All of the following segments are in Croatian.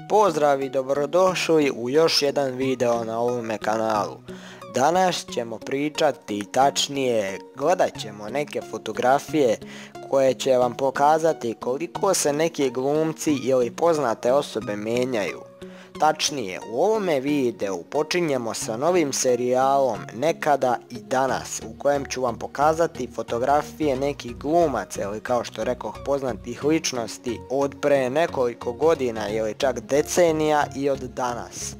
Pozdrav i dobrodošli u još jedan video na ovome kanalu. Danas ćemo pričati, tačnije gledat ćemo neke fotografije koje će vam pokazati koliko se neki glumci ili poznate osobe mijenjaju. Tačnije, u ovome videu počinjemo sa novim serijalom Nekada i danas, u kojem ću vam pokazati fotografije nekih glumaca ili kao što rekoh poznatih ličnosti od pre nekoliko godina ili čak decenija i od danas.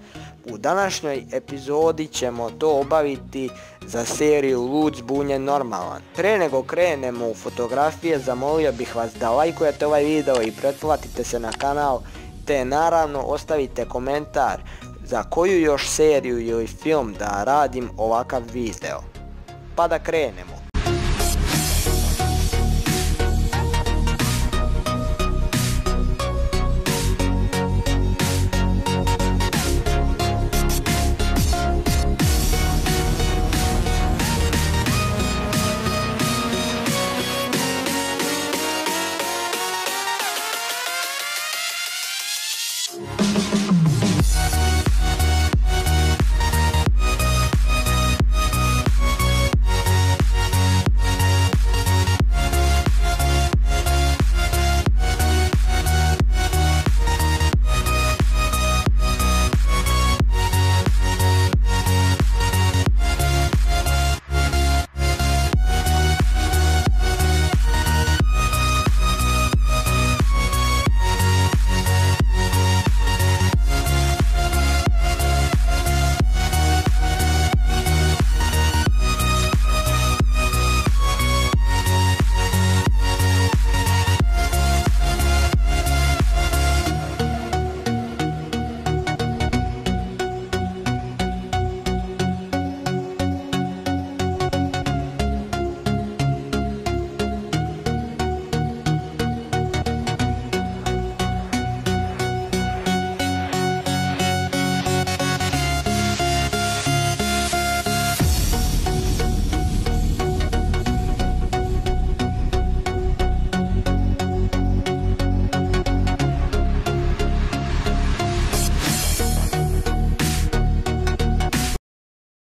U današnjoj epizodi ćemo to obaviti za seriju Lud, zbunjen, normalan. Pre nego krenemo u fotografije, zamolio bih vas da lajkujete ovaj video i pretplatite se na kanal, te naravno ostavite komentar za koju još seriju ili film da radim ovakav video. Pa da krenemo.